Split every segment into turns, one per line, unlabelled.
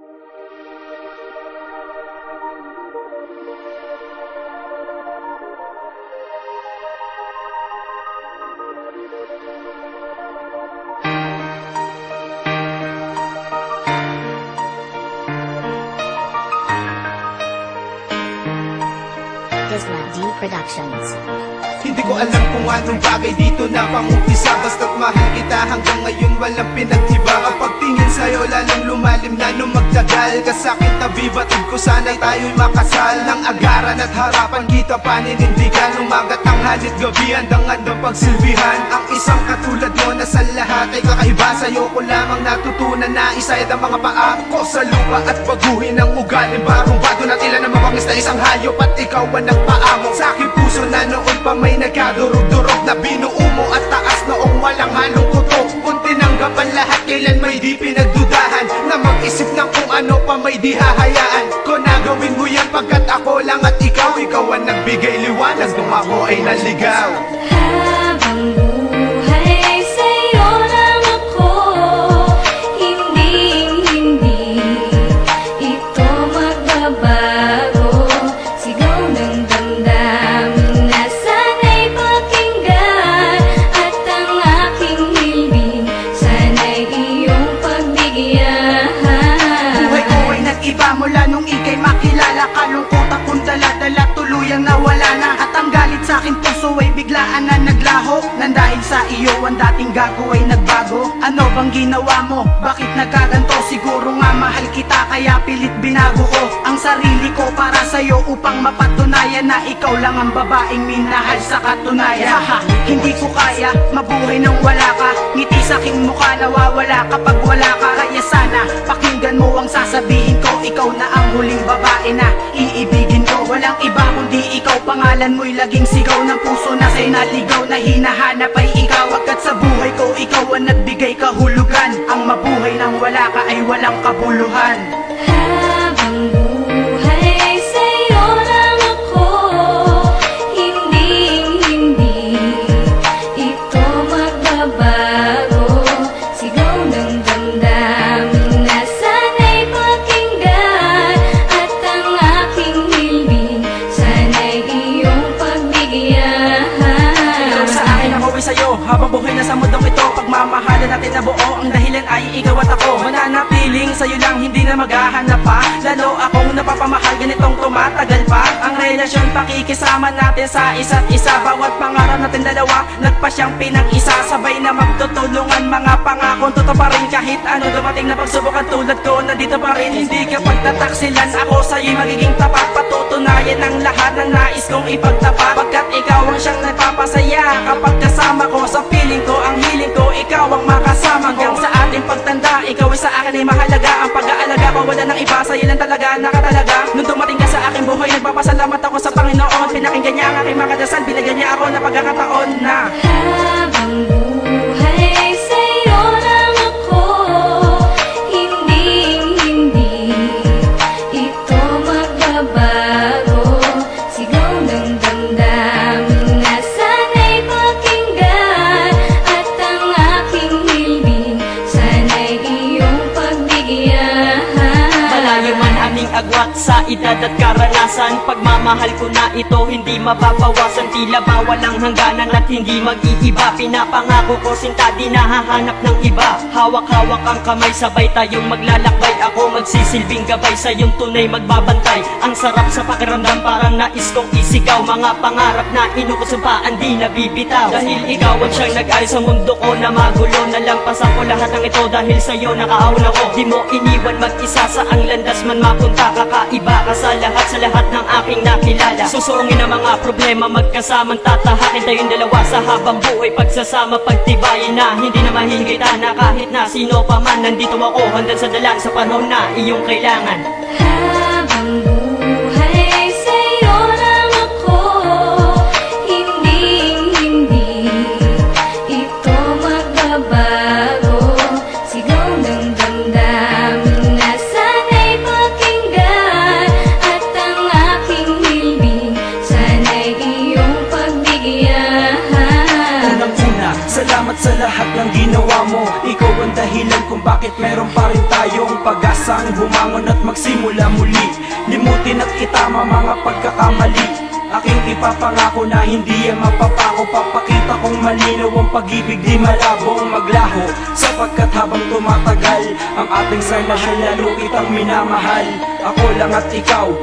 Isla D Productions.
Hindi ko alam kung anong bagay dito na pang-umpisa, basta't mahal kita hanggang ngayon walang pinag-iba. Kapag tingin sa'yo lalong lumalim na nung magtagal, kasakit na bibatid ko sana'y tayo'y makasal. Nang agaran at harapan kita paninindigan, umagat ang halit gabi handang-handang pagsilbihan. Ang isang katulad mo na sa lahat ay kakaiba, sa'yo ko lamang natutunan na isayad ang mga paa ko sa lupa at baguhin ang ugali. Barong-bado na tila na mabangis na isang hayop at ikaw ang nagpaamo sa aking puso na noon pa may nagkadurog-durog na binuo mo at taas noong walang halong kutok. Kung tinanggap ang lahat, kailan may di pinagdudahan na mag-isip ng kung ano pa may di hahayaan ko na gawin mo yan pagkat ako lang at ikaw ang nagbigay liwanag nung ako ay naligaw.
Habang buhay sa'yo lang ako, hindi ito magbabago. Sigaw ng damdamin na sana'y pakinggan, at ang aking hiling sana'y iyong pagbigyan.
Buhay ko ay nag-iba mula nung ika'y makilala. Kalungkot akong dala-dala, tuluyang nawala na. At ang galit sa aking puso ay biglaan na naglaho, nang dahil sa iyo ang dating gago ay nagbago. Ano bang ginawa mo? Bakit nagkaganto? Siguro nga mahal kita kaya pilit binago ko ang sarili ko para sa'yo upang mapatunayan na ikaw lang ang babaeng minahal sa katunayan. Haha, hindi ko kaya mabuhay nang wala ka. Ngiti sa aking mukha nawawala kapag wala ka. Kaya sana pakinggan mo ang sasabihin ko, ikaw na ang huling babae na iibigin ko. Walang iba kundi ikaw, pangalan mo'y laging sigaw ng puso na sa'y naligaw. Na hinahanap ay ikaw, agad sa buhay ko ikaw ang nagbigay kahulugan. Ang mabuhay nang wala ka ay walang kabuluhan.
Habang buhay sa'yo lang ako, hindi ito magbabago. Sigaw ng damdamin na sana'y pakinggan, at ang aking hiling sana'y iyong pagbigyan.
Ikaw sa akin, ako ay sa'yo, habang buhay na sa mundong ito. Pagmamahalan natin na buo, ang dahilan ay ikaw at ako. Mananapiling sa'yo lang, hindi na maghahanap pa. Lalo akong napapamahal, ganitong tumatagal pa ang relasyon, pakikisama natin sa isa't isa. Bawat pangarap natin dalawa, nagpa siyang pinag-isa. Sabay na magtutulungan, mga pangakong totoo pa rin. Kahit ano dumating na pagsubukan tulad ko, nandito pa rin. Hindi ka pagtataksilan, ako sa'yo'y magiging tapat. Patutunayan ang lahat ng nais kong ipagtapat, pagkat ikaw ang siyang nagpapasaya. Kapag kasama ko sa feeling ko, ang hiling ko, ikaw ang makasama ko. Hanggang sa ating pagtanda, ikaw ay sa akin ay mahalaga. Ang pag-aalaga ko wala nang iba, sa'yo lang talaga, nakatalaga. Nung dumating ka sa aking buhay, nagpapasalamat ako sa Panginoon. Pinakinggan niya ang aking mga dasal, binigyan niya ako ng pagkakataon na
habang buhay sa'yo lang ako, hindi ito magbabago. Sigaw ng damdamin na sana'y pakinggan, at ang aking hiling sana'y iyong pagbigyan.
Malayo man aming agwat sa edad at karanasan, pagmamahal ko na ito hindi mababawasan. Tila ba walang hangganan at hindi mag-iiba. Pinapangako ko sinta di nahahanap ng iba. Hawak-hawak ang kamay, sabay tayong maglalakbay. Ako magsisilbing gabay, sa iyong tunay magbabantay. Ang sarap sa pakiramdam, parang nais kong isigaw. Mga pangarap na inukusumpaan di nabibitaw. Dahil ikaw ang siyang nag-ayos sa mundo ko na magulo. Nalampasan ko lahat ng ito dahil sa'yo nakaauna ko. Di mo iniwan mag-isa, sa ang landas man mapunta. Kakaiba ka sa lahat ng aking nakilala. Susungin ang mga problema, magkasamang tatahakin tayong dalawa sa habang buhay. Pagsasama, pagtibayin na hindi na mahihigita na kahit na sino pa man. Nandito ako hanggang sa dalang sa panahon na iyong kailangan.
Habang buhay sa'yo lang ako, hindi ito magbabago. Sigaw ng damdamin na sana'y pakinggan, at ang aking hiling sana'y iyong pagbigyan.
unang-una, salamat sa lahat ng ginawa mo. Ikaw ang dahilan kung bakit bakit meron pa rin tayong pag-asang bumangon at magsimula muli. Limutin at itama mga pagkakamali. Aking ipapangako na hindi yan mapapako. Papakita kong malinaw ang pag-ibig, di malabong maglaho. Sapagkat habang tumatagal ang ating sarnasyon, lalo kitang minamahal. Ako lang at ikaw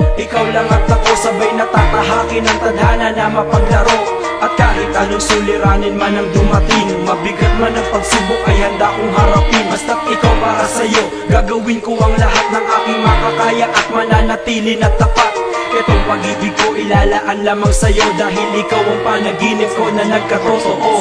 lang at ako, sabay natatahakin ang tadhana na mapaglaro. At kahit anong suliranin man ang dumating, mabigat man ang pagsubok ay handa kong harapin. Basta't ikaw para sa'yo, gagawin ko ang lahat ng aking makakaya at mananatili na tapat. Itong pag-ibig ko ilalaan lamang sa'yo, dahil ikaw ang panaginip ko na nagkatotoo.